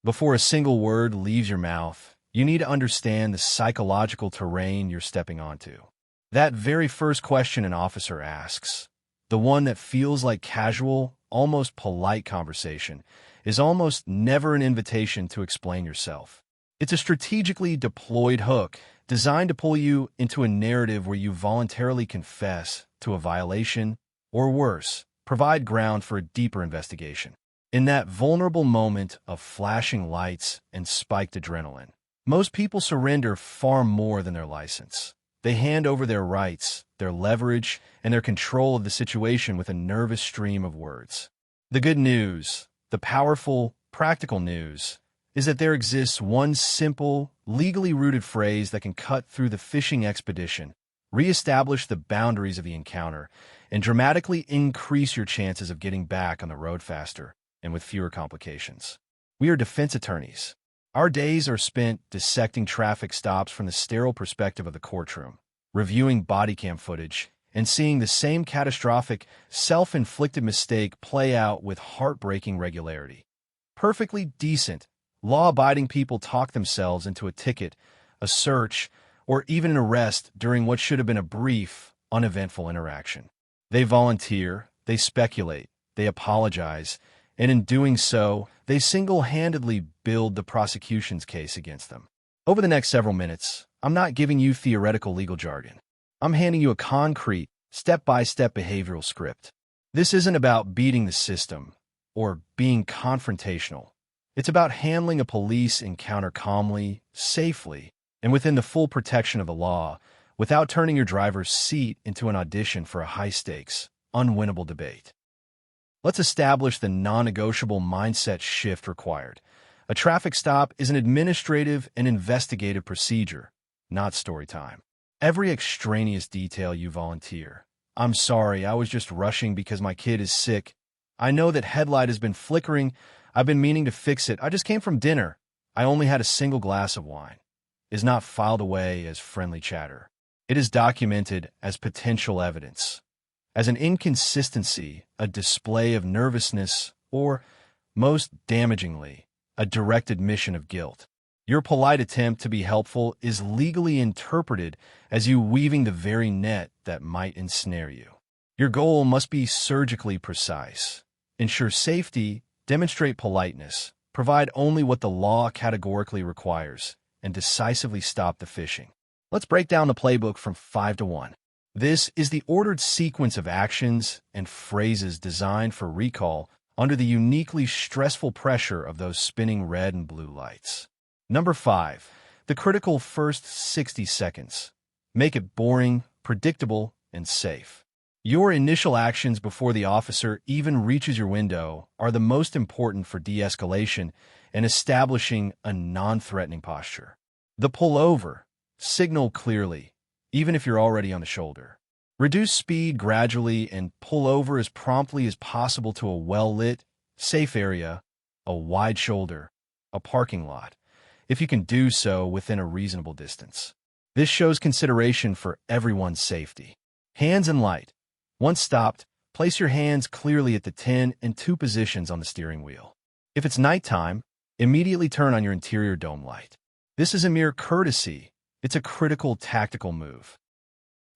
Before a single word leaves your mouth, you need to understand the psychological terrain you're stepping onto. That very first question an officer asks, the one that feels like casual, almost polite conversation, is almost never an invitation to explain yourself. It's a strategically deployed hook designed to pull you into a narrative where you voluntarily confess to a violation, or worse, provide ground for a deeper investigation. In that vulnerable moment of flashing lights and spiked adrenaline, most people surrender far more than their license. They hand over their rights, their leverage, and their control of the situation with a nervous stream of words. The good news, the powerful, practical news, is that there exists one simple, legally rooted phrase that can cut through the fishing expedition, reestablish the boundaries of the encounter, and dramatically increase your chances of getting back on the road faster and with fewer complications. We are defense attorneys. Our days are spent dissecting traffic stops from the sterile perspective of the courtroom, reviewing body cam footage, and seeing the same catastrophic, self-inflicted mistake play out with heartbreaking regularity. Perfectly decent, law-abiding people talk themselves into a ticket, a search, or even an arrest during what should have been a brief, uneventful interaction. They volunteer, they speculate, they apologize, and in doing so, they single-handedly build the prosecution's case against them. Over the next several minutes, I'm not giving you theoretical legal jargon. I'm handing you a concrete, step-by-step behavioral script. This isn't about beating the system or being confrontational. It's about handling a police encounter calmly, safely, and within the full protection of the law, without turning your driver's seat into an audition for a high-stakes, unwinnable debate. Let's establish the non-negotiable mindset shift required. A traffic stop is an administrative and investigative procedure, not story time. Every extraneous detail you volunteer. I'm sorry, I was just rushing because my kid is sick. I know that headlight has been flickering. I've been meaning to fix it. I just came from dinner. I only had a single glass of wine. Is not filed away as friendly chatter. It is documented as potential evidence, as an inconsistency, a display of nervousness, or, most damagingly, a direct admission of guilt. Your polite attempt to be helpful is legally interpreted as you weaving the very net that might ensnare you. Your goal must be surgically precise. Ensure safety, demonstrate politeness, provide only what the law categorically requires, and decisively stop the fishing. Let's break down the playbook from 5 to 1. This is the ordered sequence of actions and phrases designed for recall under the uniquely stressful pressure of those spinning red and blue lights. Number 5, the critical first 60 seconds. Make it boring, predictable, and safe. Your initial actions before the officer even reaches your window are the most important for de-escalation and establishing a non-threatening posture. The pull over, signal clearly, even if you're already on the shoulder. Reduce speed gradually and pull over as promptly as possible to a well-lit, safe area, a wide shoulder, a parking lot, if you can do so within a reasonable distance. This shows consideration for everyone's safety. Hands in light. Once stopped, place your hands clearly at the 10 and 2 positions on the steering wheel. If it's nighttime, immediately turn on your interior dome light. This is a mere courtesy. It's a critical tactical move.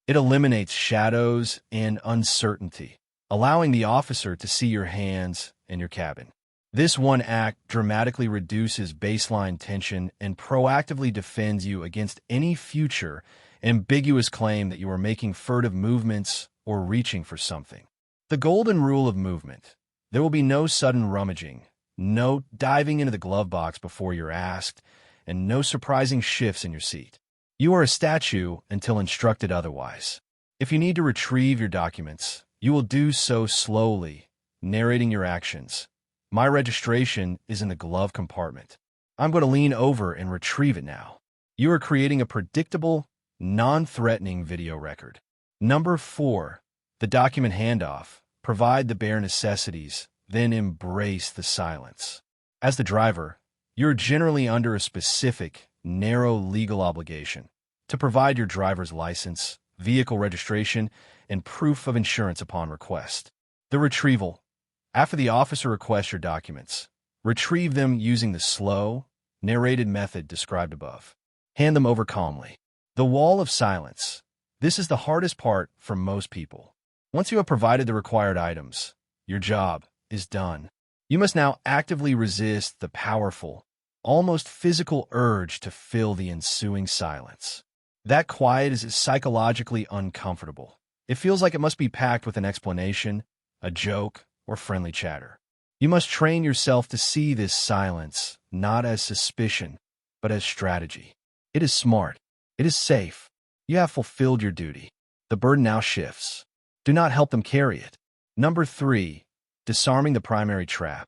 It eliminates shadows and uncertainty, allowing the officer to see your hands and your cabin. This one act dramatically reduces baseline tension and proactively defends you against any future ambiguous claim that you are making furtive movements or reaching for something. The golden rule of movement. There will be no sudden rummaging, no diving into the glove box before you're asked, and no surprising shifts in your seat. You are a statue until instructed otherwise. If you need to retrieve your documents, you will do so slowly, narrating your actions. My registration is in the glove compartment. I'm going to lean over and retrieve it now. You are creating a predictable, non-threatening video record. Number 4, the document handoff. Provide the bare necessities, then embrace the silence. As the driver, you're generally under a specific, narrow legal obligation to provide your driver's license, vehicle registration, and proof of insurance upon request. The retrieval. After the officer requests your documents, Retrieve them using the slow, narrated method described above. Hand them over calmly. The wall of silence. This is the hardest part for most people. Once you have provided the required items, your job is done. You must now actively resist the powerful, almost physical urge to fill the ensuing silence. That quiet is psychologically uncomfortable. It feels like it must be packed with an explanation, a joke, or friendly chatter. You must train yourself to see this silence not as suspicion, but as strategy. It is smart. It is safe. You have fulfilled your duty. The burden now shifts. Do not help them carry it. Number 3, disarming the primary trap.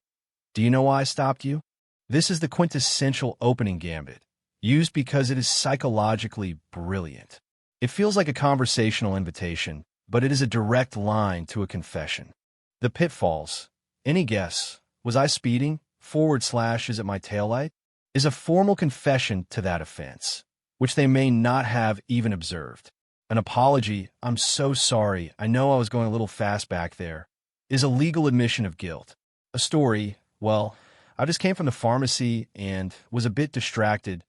Do you know why I stopped you? This is the quintessential opening gambit, used because it is psychologically brilliant. It feels like a conversational invitation, but it is a direct line to a confession. The pitfalls. Any guess? Was I speeding? / is it my taillight? Is a formal confession to that offense, which they may not have even observed. An apology, I'm so sorry, I know I was going a little fast back there, is a legal admission of guilt. A story, well, I just came from the pharmacy and was a bit distracted,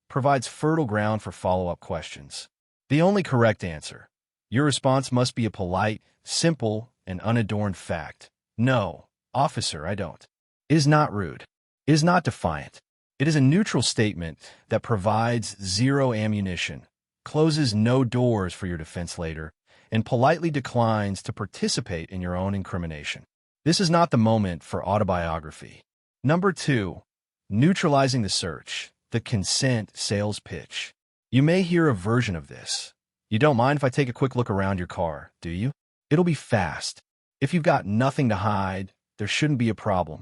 provides fertile ground for follow-up questions. The only correct answer. Your response must be a polite, simple, and unadorned fact. No, officer, I don't. It is not rude. It is not defiant. It is a neutral statement that provides zero ammunition, closes no doors for your defense later, and politely declines to participate in your own incrimination. This is not the moment for autobiography. Number 2, neutralizing the search, the consent sales pitch. You may hear a version of this. You don't mind if I take a quick look around your car, do you? It'll be fast. If you've got nothing to hide, there shouldn't be a problem.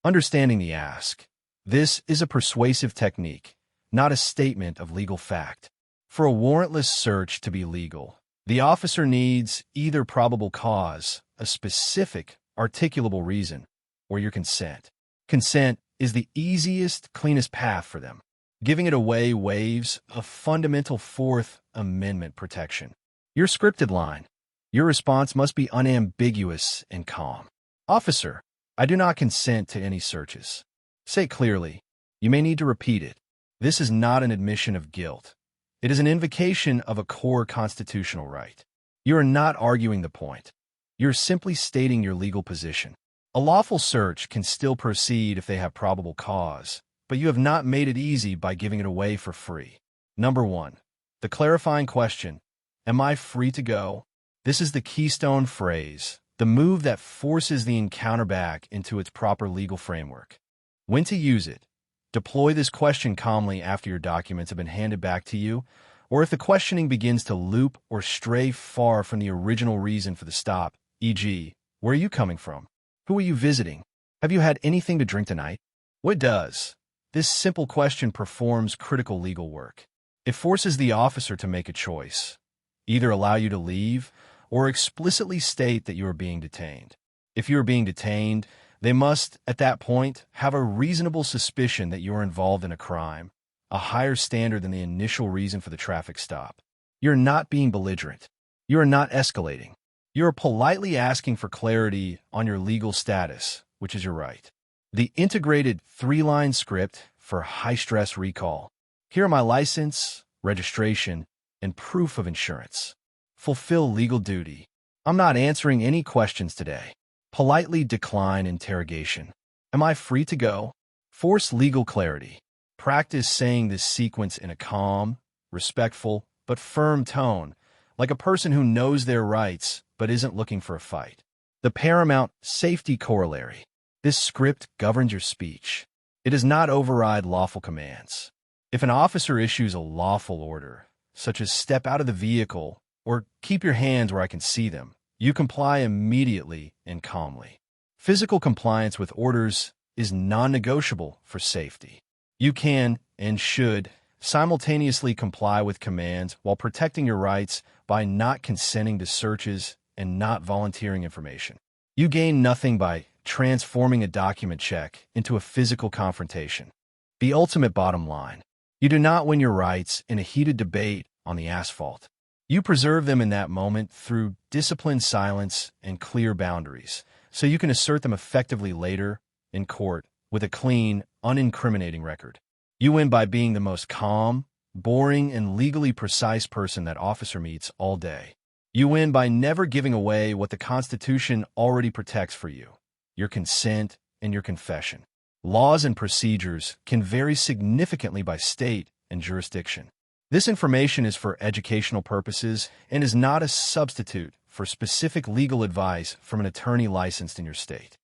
Understanding the ask. This is a persuasive technique, not a statement of legal fact. For a warrantless search to be legal, the officer needs either probable cause, a specific, articulable reason, or your consent. Consent is the easiest, cleanest path for them. Giving it away waives a fundamental Fourth Amendment protection. Your scripted line. Your response must be unambiguous and calm. Officer, I do not consent to any searches. Say clearly. You may need to repeat it. This is not an admission of guilt. It is an invocation of a core constitutional right. You are not arguing the point. You're simply stating your legal position. A lawful search can still proceed if they have probable cause, but you have not made it easy by giving it away for free. Number 1, the clarifying question, am I free to go? This is the keystone phrase, the move that forces the encounter back into its proper legal framework. When to use it. Deploy this question calmly after your documents have been handed back to you, or if the questioning begins to loop or stray far from the original reason for the stop, e.g., where are you coming from? Who are you visiting? Have you had anything to drink tonight? What does? This simple question performs critical legal work. It forces the officer to make a choice, either allow you to leave or explicitly state that you are being detained. If you are being detained, they must, at that point, have a reasonable suspicion that you are involved in a crime, a higher standard than the initial reason for the traffic stop. You're not being belligerent. You are not escalating. You are politely asking for clarity on your legal status, which is your right. The integrated 3-line script for high-stress recall. Here are my license, registration, and proof of insurance. Fulfill legal duty. I'm not answering any questions today. Politely decline interrogation. Am I free to go? Force legal clarity. Practice saying this sequence in a calm, respectful, but firm tone, like a person who knows their rights but isn't looking for a fight. The paramount safety corollary. This script governs your speech. It does not override lawful commands. If an officer issues a lawful order, such as step out of the vehicle or keep your hands where I can see them, you comply immediately and calmly. Physical compliance with orders is non-negotiable for safety. You can and should simultaneously comply with commands while protecting your rights by not consenting to searches and not volunteering information. You gain nothing by transforming a document check into a physical confrontation. The ultimate bottom line. You do not win your rights in a heated debate on the asphalt. You preserve them in that moment through disciplined silence and clear boundaries, so you can assert them effectively later in court with a clean, unincriminating record. You win by being the most calm, boring, and legally precise person that officer meets all day. You win by never giving away what the Constitution already protects for you: your consent and your confession. Laws and procedures can vary significantly by state and jurisdiction. This information is for educational purposes and is not a substitute for specific legal advice from an attorney licensed in your state.